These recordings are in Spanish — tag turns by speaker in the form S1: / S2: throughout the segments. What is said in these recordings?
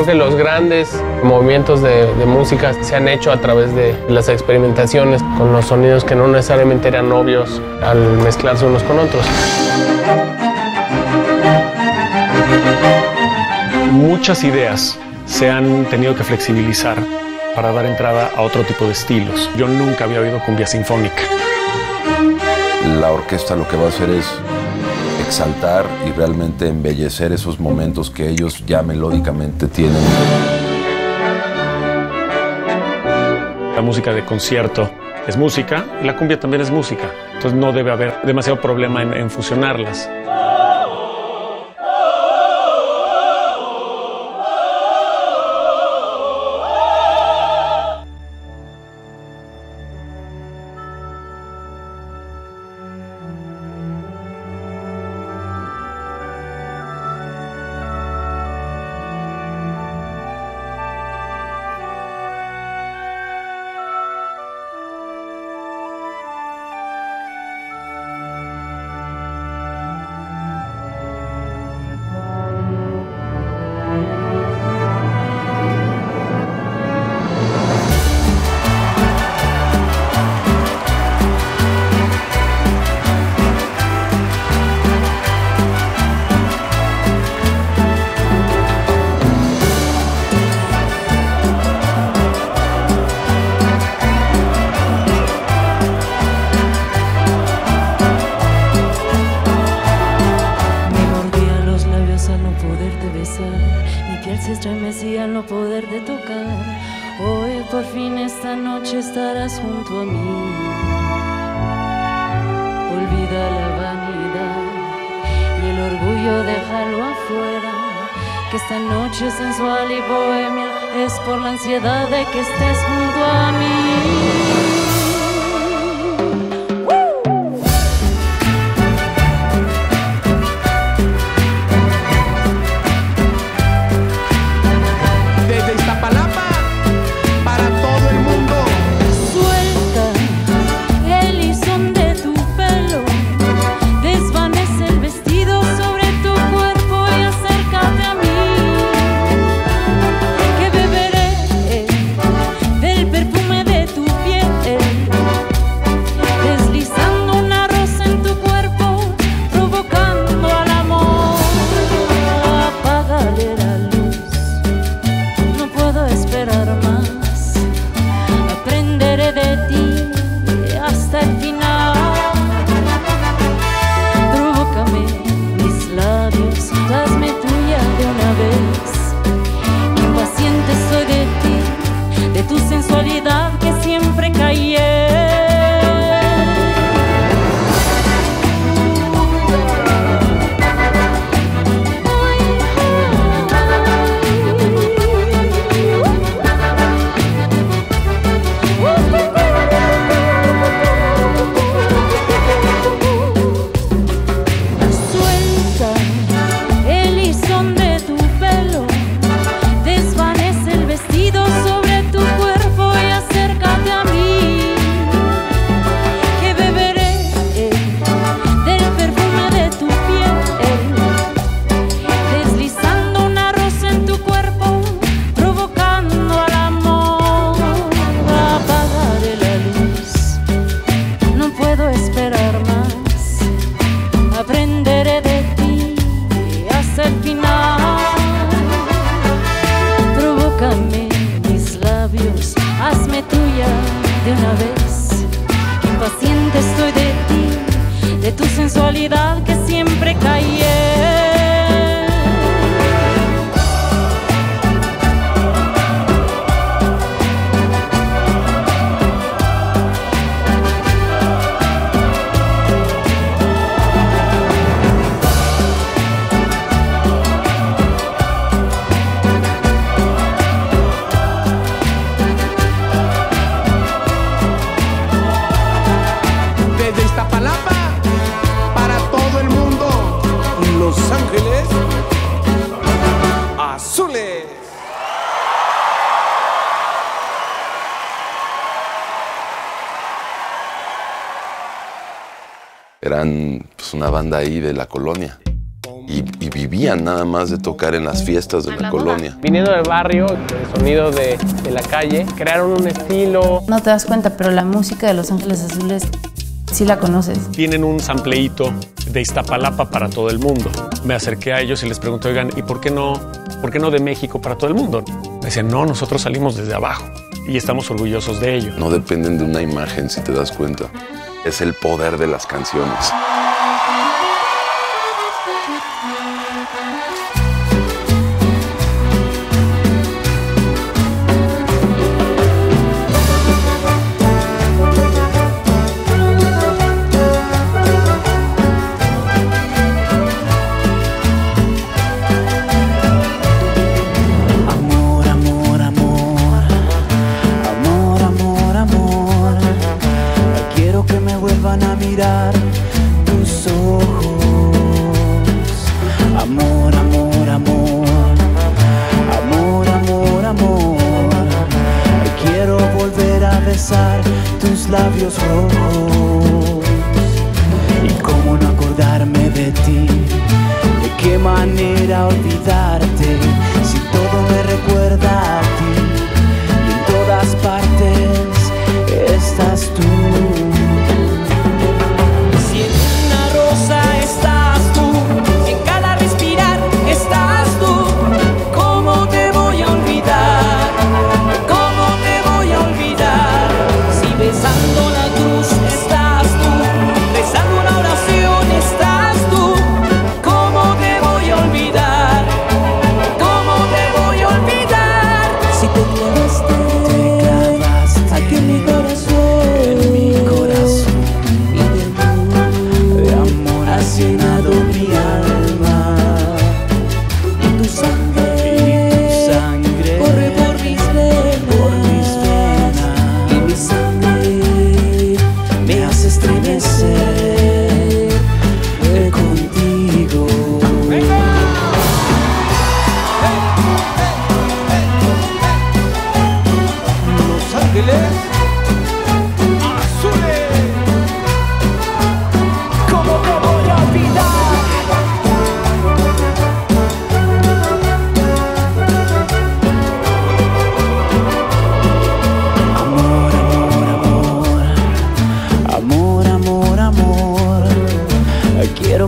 S1: Creo que los grandes movimientos de música se han hecho a través de las experimentaciones con los sonidos que no necesariamente eran obvios al mezclarse unos con otros.
S2: Muchas ideas se han tenido que flexibilizar para dar entrada a otro tipo de estilos. Yo nunca había oído cumbia sinfónica.
S3: La orquesta lo que va a hacer es exaltar y realmente embellecer esos momentos que ellos ya melódicamente tienen.
S2: La música de concierto es música y la cumbia también es música. Entonces no debe haber demasiado problema en fusionarlas.
S4: Se estremecía al no poderte tocar. Hoy por fin esta noche estarás junto a mí. Olvida la vanidad y el orgullo, déjalo afuera. Que esta noche sensual y bohemia es por la ansiedad de que estés junto a mí. Que siempre callé.
S3: Eran pues, una banda ahí de la colonia. y vivían nada más de tocar en las fiestas de la colonia.
S1: Viniendo del barrio, el sonido de la calle, crearon un estilo.
S5: No te das cuenta, pero la música de Los Ángeles Azules sí la conoces.
S2: Tienen un sampleíto de Iztapalapa para todo el mundo. Me acerqué a ellos y les pregunté, oigan, ¿y por qué no de México para todo el mundo? Me decían, no, nosotros salimos desde abajo y estamos orgullosos de ello.
S3: No dependen de una imagen, si te das cuenta. Es el poder de las canciones.
S6: Tus ojos, amor, amor, amor, amor, amor, amor. Quiero volver a besar tus labios rojos. Y cómo no acordarme de ti, de qué manera olvidarte, si todo me recuerda a ti y en todas partes estás tú.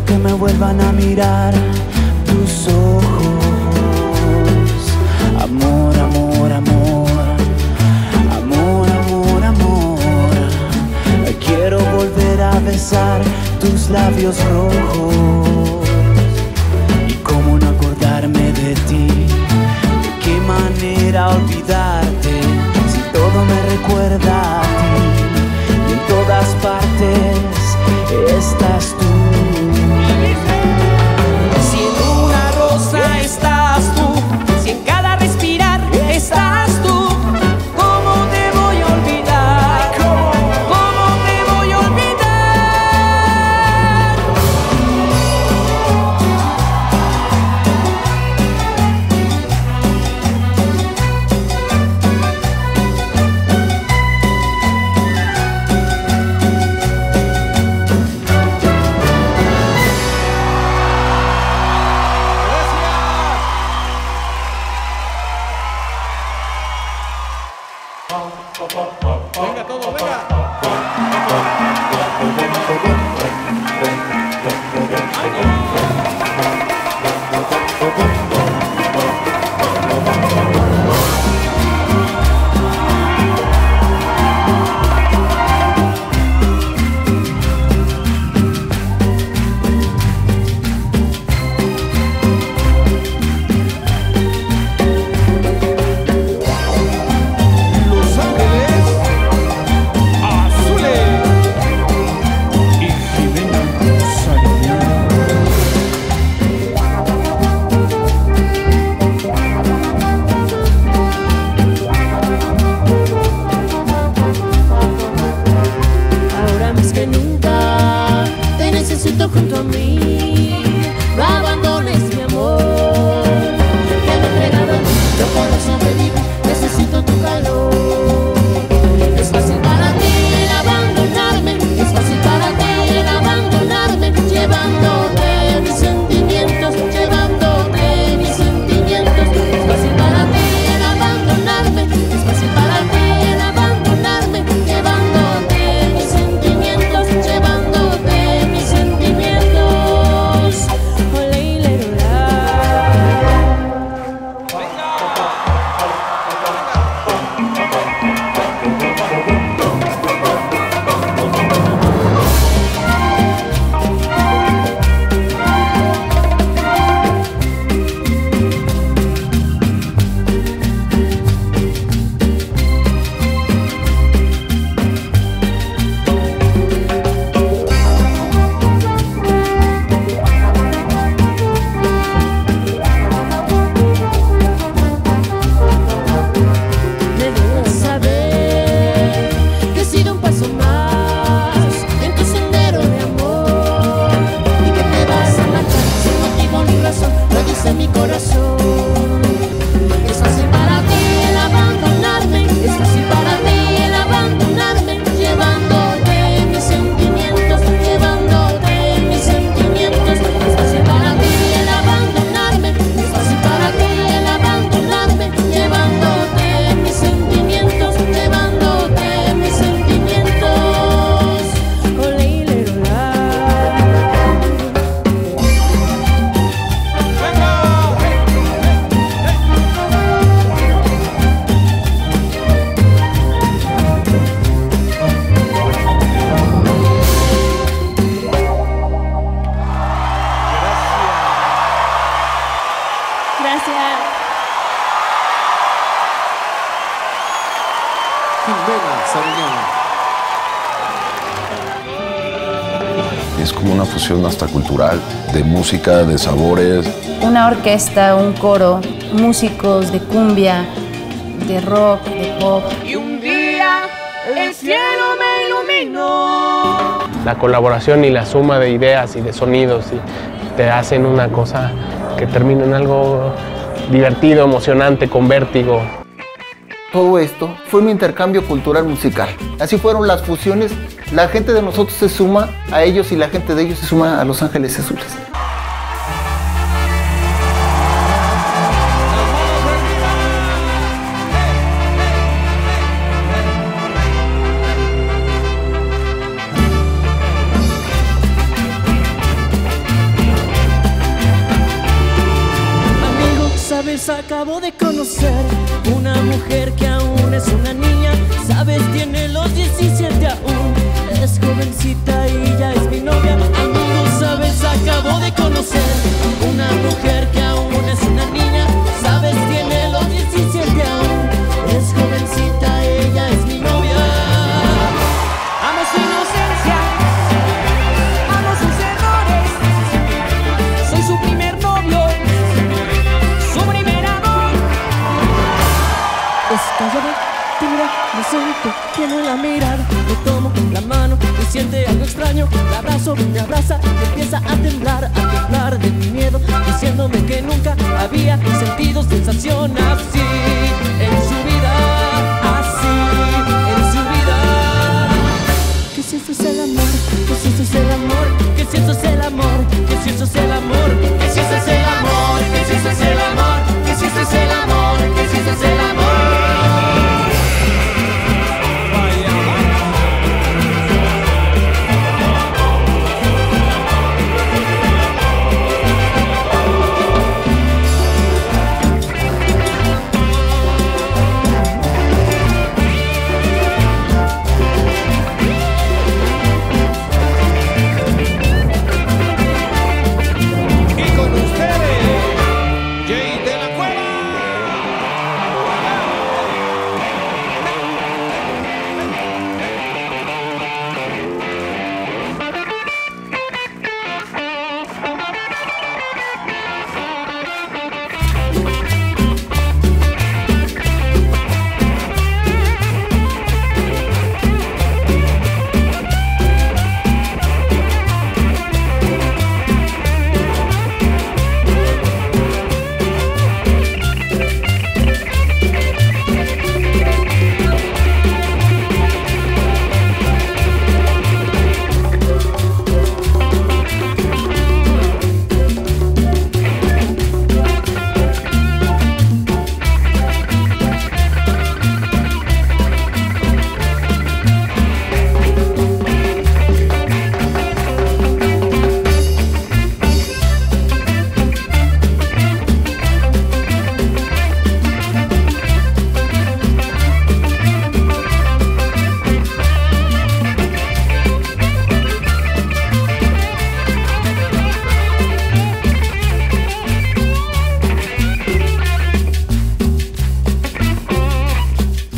S6: Que me vuelvan a mirar tus ojos, amor, amor, amor, amor, amor, amor. Quiero volver a besar tus labios rojos. Y cómo no acordarme de ti, de qué manera olvidarte, si todo me recuerda a ti y en todas partes estás tú.
S7: corazón. Es fácil para ti el abandonarme, es fácil para ti el abandonarme, llevándote mis sentimientos, llevándote mis sentimientos. Es fácil para ti el abandonarme, es fácil para ti el abandonarme, llevándote mis sentimientos, llevándote mis sentimientos.
S4: Gracias.
S3: Es como una fusión hasta cultural, de música, de sabores.
S5: Una orquesta, un coro, músicos de cumbia, de rock, de pop.
S7: Y un día el cielo me iluminó.
S1: La colaboración y la suma de ideas y de sonidos y te hacen una cosa que termina en algo divertido, emocionante, con vértigo.
S8: Todo esto fue un intercambio cultural musical. Así fueron las fusiones. La gente de nosotros se suma a ellos y la gente de ellos se suma a Los Ángeles Azules.
S7: Sabes, acabo de conocer una mujer que aún es una niña. Sabes, tiene los 17 aún, es jovencita y ya es mi novia. Amigo, sabes, acabo de conocer una mujer que aún es una niña. Sabes, tiene los 17 aún, es jovencita, ella es mi novia. Amo su inocencia, amo sus errores, soy su primer novio, su primer amor. Es callada, tímida, inocente, tiene la mirada. Le tomo la mano y siente algo extraño. La abrazo, me abraza y empieza a temblar de mi miedo, diciéndome que nunca había sentido sensación así en su vida, así en su vida. Que si esto es el amor, que si esto es el amor, que si esto es el amor, que si esto es el amor, que si esto es el amor, que si esto es el amor, que si esto es el amor, que si esto es el amor.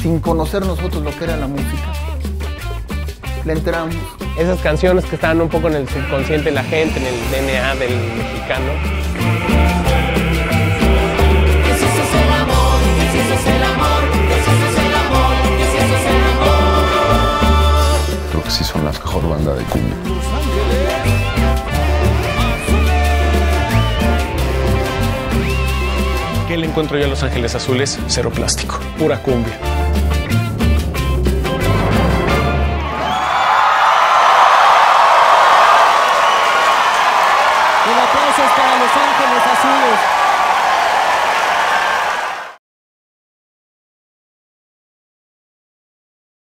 S8: Sin conocer nosotros lo que era la música, le entramos.
S1: Esas canciones que estaban un poco en el subconsciente de la gente, en el DNA del mexicano.
S7: Que si eso es el amor, que si eso es el amor, que si eso es el amor, que si eso es el amor.
S3: Creo que sí son la mejor banda de cumbia.
S2: ¿Qué le encuentro yo a Los Ángeles Azules? Cero plástico, pura cumbia.
S7: Un aplauso para Los Ángeles Azules.